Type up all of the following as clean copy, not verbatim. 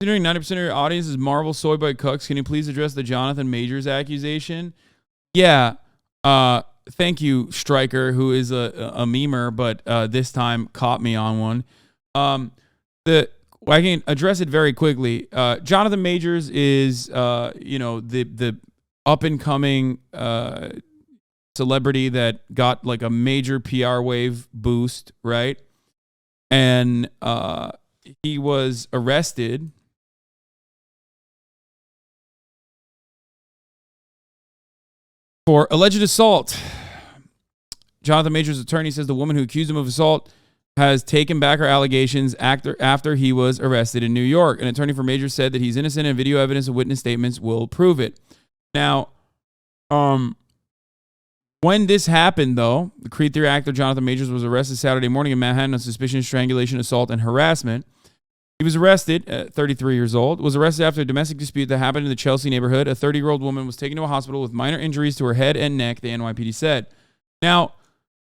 Considering 90% of your audience is Marvel soy boy cucks, can you please address the Jonathan Majors accusation? Yeah. Thank you, Stryker, who is a memer, but this time caught me on one. I can address it very quickly. Jonathan Majors is, the up and coming celebrity that got like a major PR wave boost, right? And he was arrested for alleged assault. Jonathan Majors' attorney says the woman who accused him of assault has taken back her allegations after he was arrested in New York. An attorney for Majors said that he's innocent and video evidence and witness statements will prove it. Now, when this happened, though, the Creed 3 actor Jonathan Majors was arrested Saturday morning in Manhattan on suspicion of strangulation, assault, and harassment. He was arrested at 33 years old, was arrested after a domestic dispute that happened in the Chelsea neighborhood. A 30-year-old woman was taken to a hospital with minor injuries to her head and neck, the NYPD said. Now,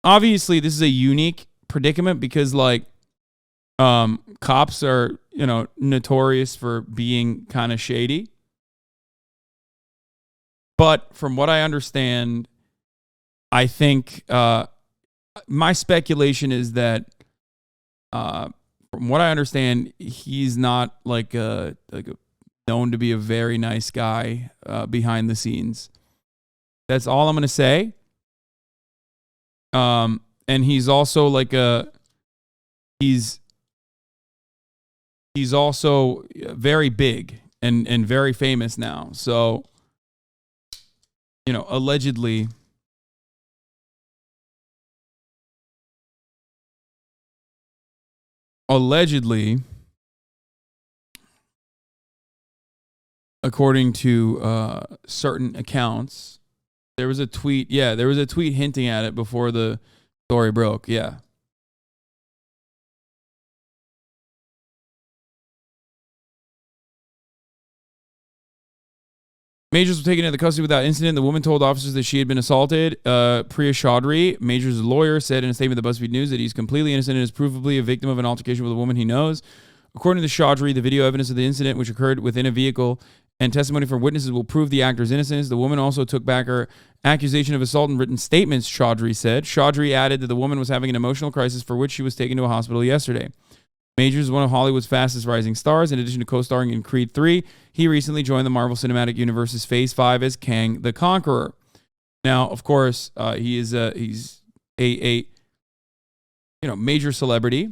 obviously, this is a unique predicament because, like, cops are, notorious for being kind of shady. But from what I understand, I think my speculation is that, from what I understand, he's not like a known to be a very nice guy behind the scenes. That's all I'm going to say. And he's also like he's also very big and very famous now. So, allegedly, according to certain accounts, there was a tweet. Yeah, there was a tweet hinting at it before the story broke. Yeah. Majors was taken into custody without incident. The woman told officers that she had been assaulted. Priya Chaudhry, Majors' lawyer, said in a statement to BuzzFeed News that he's completely innocent and is provably a victim of an altercation with a woman he knows. According to Chaudhry, the video evidence of the incident, which occurred within a vehicle, and testimony from witnesses will prove the actor's innocence. The woman also took back her accusation of assault in written statements, Chaudhry said. Chaudhry added that the woman was having an emotional crisis for which she was taken to a hospital yesterday. Majors is one of Hollywood's fastest rising stars. In addition to co-starring in Creed 3, he recently joined the Marvel Cinematic Universe's Phase 5 as Kang the Conqueror. Now, of course, he's a major celebrity.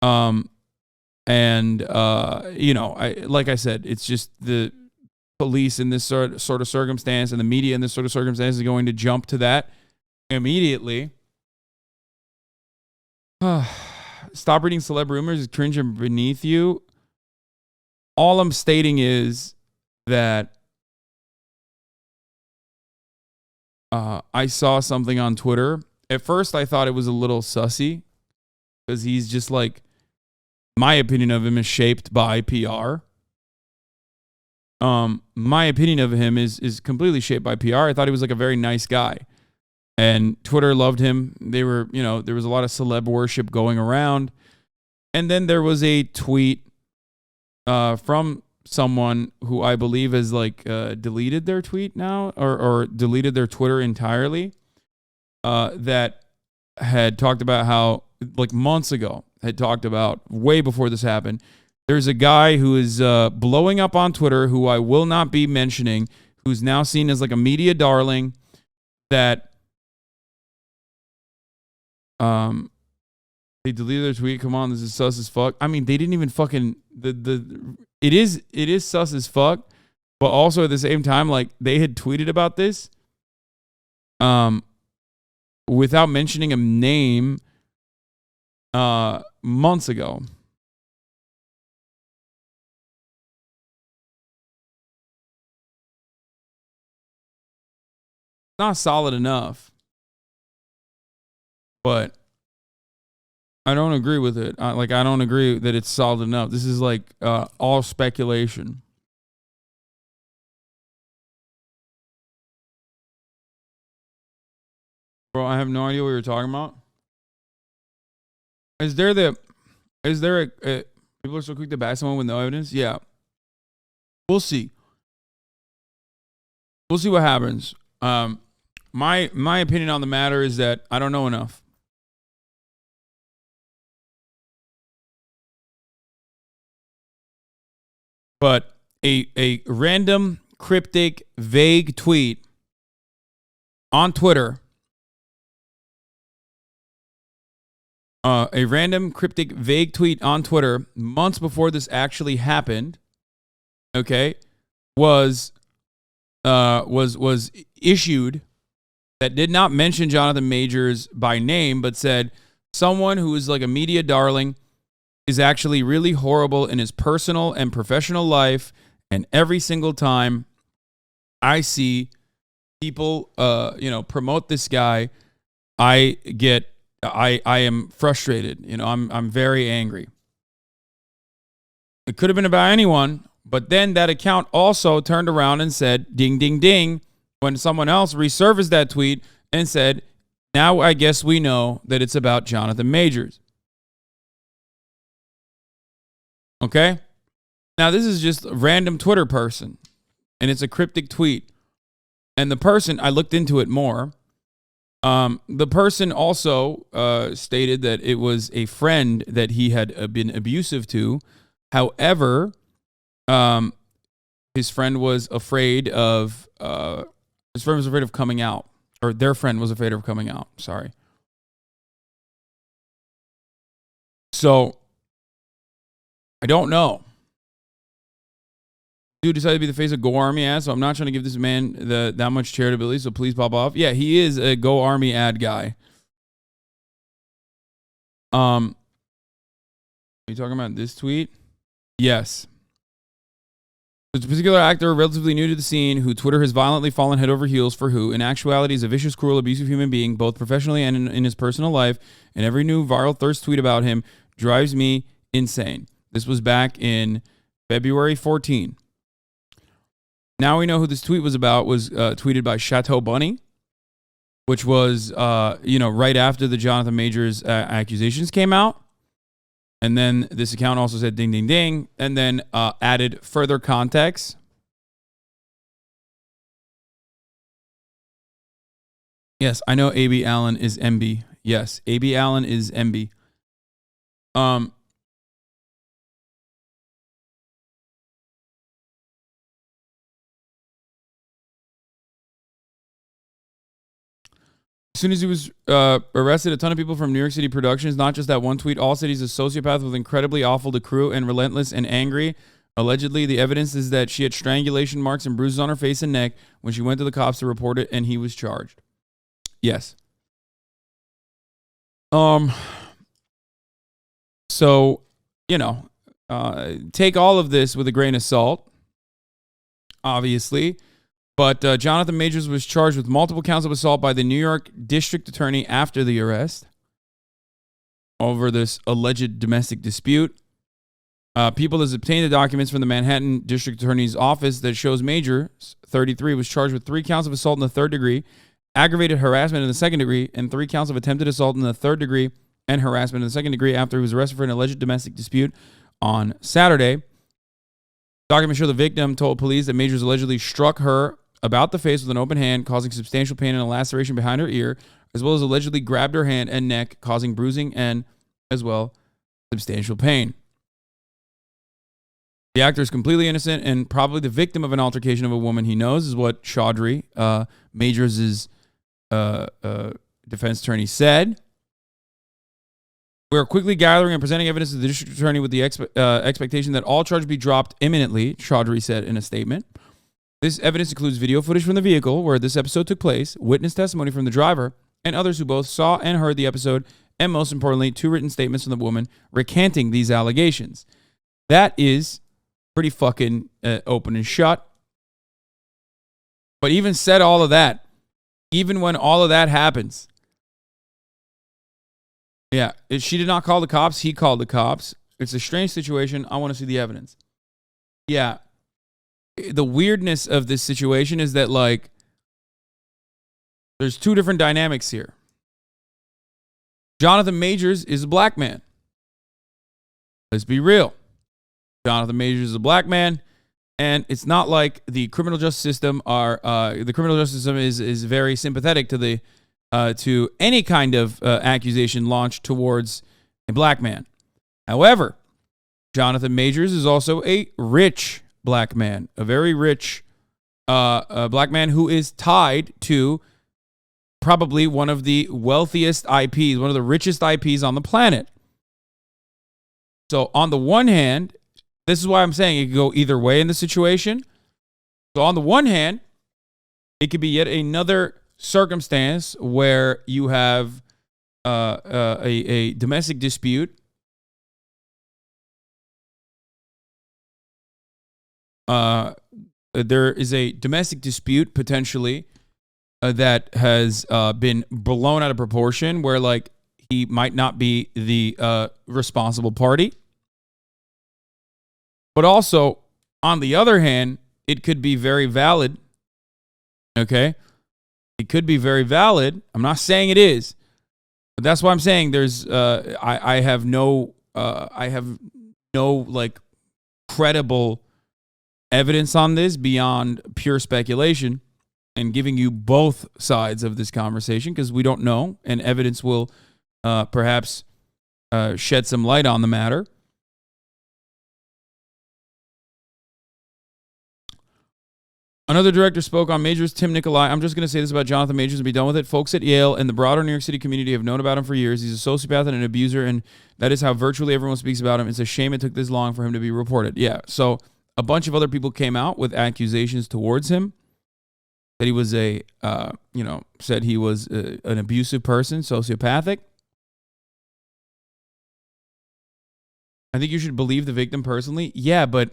Like I said, it's just the police in this sort of circumstance and the media in this sort of circumstance is going to jump to that immediately. Stop reading celeb rumors. It's cringe and beneath you. All I'm stating is that I saw something on Twitter. At first, I thought it was a little sussy because he's just like, my opinion of him is shaped by PR. My opinion of him is completely shaped by PR. I thought he was like a very nice guy. And Twitter loved him. They were, there was a lot of celeb worship going around. And then there was a tweet from someone who I believe has deleted their tweet now or deleted their Twitter entirely that had talked about how, like months ago, had talked about way before this happened. There's a guy who is blowing up on Twitter who I will not be mentioning, who's now seen as like a media darling that they deleted their tweet. Come on, this is sus as fuck. I mean, they didn't even fucking it is sus as fuck, but also at the same time, like they had tweeted about this without mentioning a name months ago. Not solid enough, but I don't agree with it. I don't agree that it's solid enough. This is like all speculation. Bro, I have no idea what you're talking about. Is there People are so quick to back someone with no evidence. Yeah. We'll see. We'll see what happens. My opinion on the matter is that I don't know enough. But a random, cryptic, vague tweet on Twitter, months before this actually happened, okay, was issued that did not mention Jonathan Majors by name, but said someone who is like a media darling is actually really horrible in his personal and professional life. And every single time I see people, promote this guy, I am frustrated. I'm very angry. It could have been about anyone, but then that account also turned around and said, ding, ding, ding, when someone else resurfaced that tweet and said, now I guess we know that it's about Jonathan Majors. Okay? Now, this is just a random Twitter person, and it's a cryptic tweet. And the person, I looked into it more. The person also stated that it was a friend that he had been abusive to. However, his friend was afraid of coming out, or their friend was afraid of coming out. Sorry. So I don't know. Dude decided to be the face of Go Army ad, so I'm not trying to give this man that much charitability, so please pop off. Yeah, he is a Go Army ad guy. Are you talking about this tweet? Yes. There's a particular actor relatively new to the scene who Twitter has violently fallen head over heels for, who in actuality is a vicious, cruel, abusive human being, both professionally and in his personal life, and every new viral thirst tweet about him drives me insane. This was back in February 14. Now we know who this tweet was about. Was tweeted by Chateau Bunny, which was right after the Jonathan Majors accusations came out. And then this account also said ding, ding, ding, and then added further context. Yes, I know A.B. Allen is MB. Yes, A.B. Allen is MB. As soon as he was arrested, a ton of people from New York City Productions, not just that one tweet, all said he's a sociopath with incredibly awful to crew and relentless and angry. Allegedly, the evidence is that she had strangulation marks and bruises on her face and neck when she went to the cops to report it, and he was charged. Yes. So, take all of this with a grain of salt, obviously. But Jonathan Majors was charged with multiple counts of assault by the New York District Attorney after the arrest over this alleged domestic dispute. People has obtained the documents from the Manhattan District Attorney's office that shows Majors, 33, was charged with 3 counts of assault in the 3rd degree, aggravated harassment in the 2nd degree, and 3 counts of attempted assault in the 3rd degree and harassment in the 2nd degree after he was arrested for an alleged domestic dispute on Saturday. Documents show the victim told police that Majors allegedly struck her about the face with an open hand, causing substantial pain and a laceration behind her ear, as well as allegedly grabbed her hand and neck, causing bruising and, as well, substantial pain. The actor is completely innocent and probably the victim of an altercation of a woman he knows, is what Chaudhry, Majors' defense attorney, said. We are quickly gathering and presenting evidence to the district attorney with the expectation that all charges be dropped imminently, Chaudhry said in a statement. This evidence includes video footage from the vehicle where this episode took place, witness testimony from the driver, and others who both saw and heard the episode, and most importantly, 2 written statements from the woman recanting these allegations. That is pretty fucking open and shut. But even said all of that, even when all of that happens, yeah, she did not call the cops. He called the cops. It's a strange situation. I want to see the evidence. Yeah. The weirdness of this situation is that, like, there's 2 different dynamics here. Jonathan Majors is a black man. Let's be real. Jonathan Majors is a black man, and it's not like the criminal justice system is very sympathetic to any kind of accusation launched towards a black man. However, Jonathan Majors is also a rich black man, a very rich a black man who is tied to probably one of the wealthiest IPs, one of the richest IPs on the planet. So on the one hand, this is why I'm saying it could go either way in the situation. So on the one hand, it could be yet another circumstance where you have a domestic dispute. There is a domestic dispute potentially that has been blown out of proportion, where like he might not be the responsible party. But also, on the other hand, it could be very valid. Okay? It could be very valid. I'm not saying it is. But that's why I'm saying there's I have no like credible evidence on this beyond pure speculation, and giving you both sides of this conversation because we don't know, and evidence will perhaps shed some light on the matter. Another director spoke on Majors, Tim Nicolai. I'm just going to say this about Jonathan Majors and be done with it. Folks at Yale and the broader New York City community have known about him for years. He's a sociopath and an abuser, and that is how virtually everyone speaks about him. It's a shame it took this long for him to be reported. Yeah, so a bunch of other people came out with accusations towards him. That he was said he was an abusive person, sociopathic. I think you should believe the victim personally. Yeah, but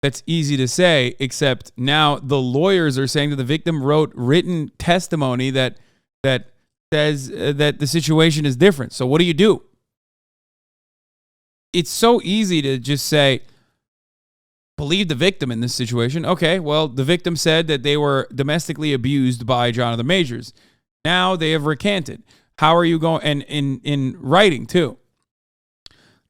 that's easy to say, except now the lawyers are saying that the victim wrote written testimony that says that the situation is different. So what do you do? It's so easy to just say, believe the victim in this situation. Okay, well, the victim said that they were domestically abused by Jonathan Majors. Now they have recanted. How are you going? And in writing too.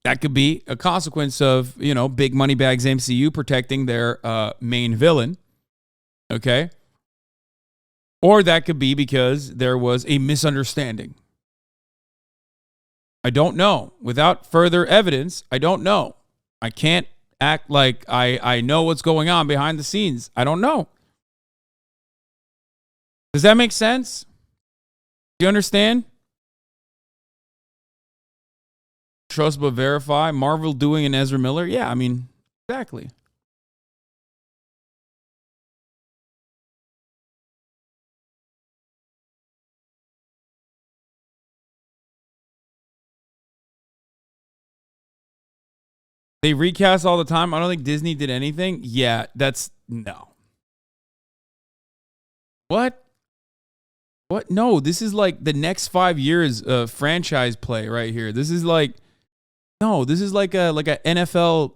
That could be a consequence of, Big Money Bags MCU protecting their main villain. Okay. Or that could be because there was a misunderstanding. I don't know. Without further evidence, I don't know. I can't act like I know what's going on behind the scenes. I don't know. Does that make sense? Do you understand? Trust but verify. Marvel doing an Ezra Miller. Yeah, I mean, exactly. They recast all the time. I don't think Disney did anything. Yeah, that's no. What? What? No, this is like the next 5 years of franchise play right here. This is like, no, this is like a NFL.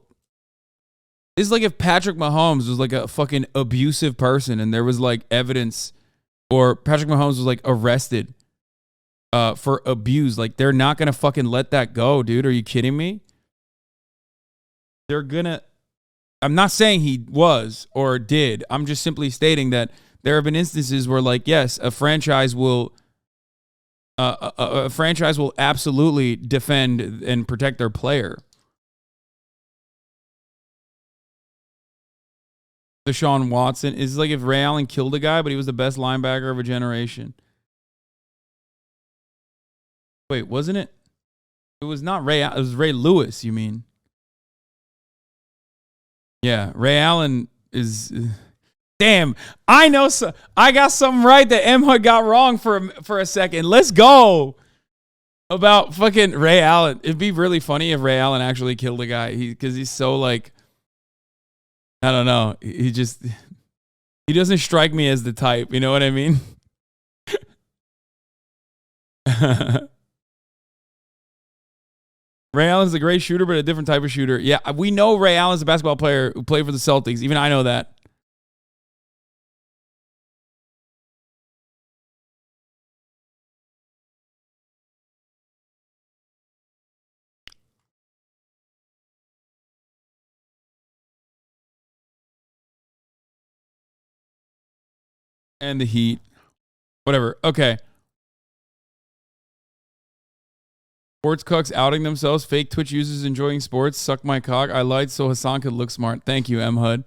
This is like if Patrick Mahomes was like a fucking abusive person and there was like evidence, or Patrick Mahomes was like arrested for abuse. Like, they're not gonna fucking let that go, dude. Are you kidding me? They're gonna. I'm not saying he was or did. I'm just simply stating that there have been instances where, like, yes, a franchise will absolutely defend and protect their player. Deshaun Watson is like if Ray Allen killed a guy, but he was the best linebacker of a generation. Wait, wasn't it? It was not Ray. It was Ray Lewis. You mean? Yeah, Ray Allen is. Damn, I know. I got something right that M Hud got wrong for a second. Let's go. About fucking Ray Allen. It'd be really funny if Ray Allen actually killed a guy. Because he's so like, I don't know. He doesn't strike me as the type. You know what I mean? Ray Allen's a great shooter, but a different type of shooter. Yeah, we know Ray Allen's a basketball player who played for the Celtics. Even I know that. And the Heat. Whatever. Okay. Sports cucks outing themselves. Fake Twitch users enjoying sports. Suck my cock. I lied so Hasan could look smart. Thank you, M. Hud.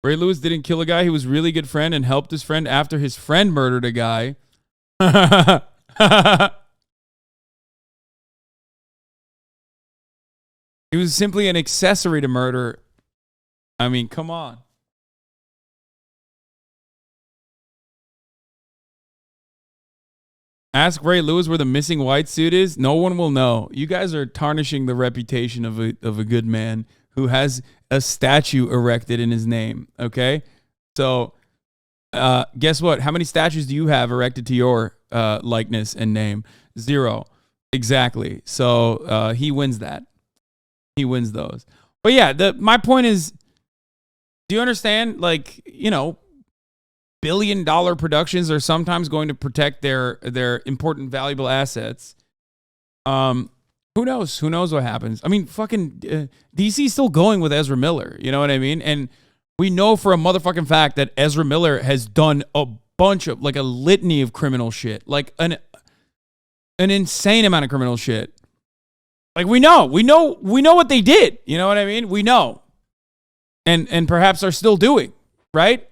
Ray Lewis didn't kill a guy. He was a really good friend and helped his friend after his friend murdered a guy. He was simply an accessory to murder. I mean, come on. Ask Ray Lewis where the missing white suit is. No one will know. You guys are tarnishing the reputation of a good man who has a statue erected in his name. Okay, so guess what? How many statues do you have erected to your likeness and name? 0. Exactly. So he wins that. He wins those. But yeah, my point is, do you understand? Like, you know, billion-dollar productions are sometimes going to protect their important, valuable assets. Who knows? Who knows what happens? I mean, fucking DC's still going with Ezra Miller. You know what I mean? And we know for a motherfucking fact that Ezra Miller has done a bunch of, like, a litany of criminal shit. Like, an insane amount of criminal shit. Like, we know what they did. You know what I mean? We know. And perhaps are still doing, right?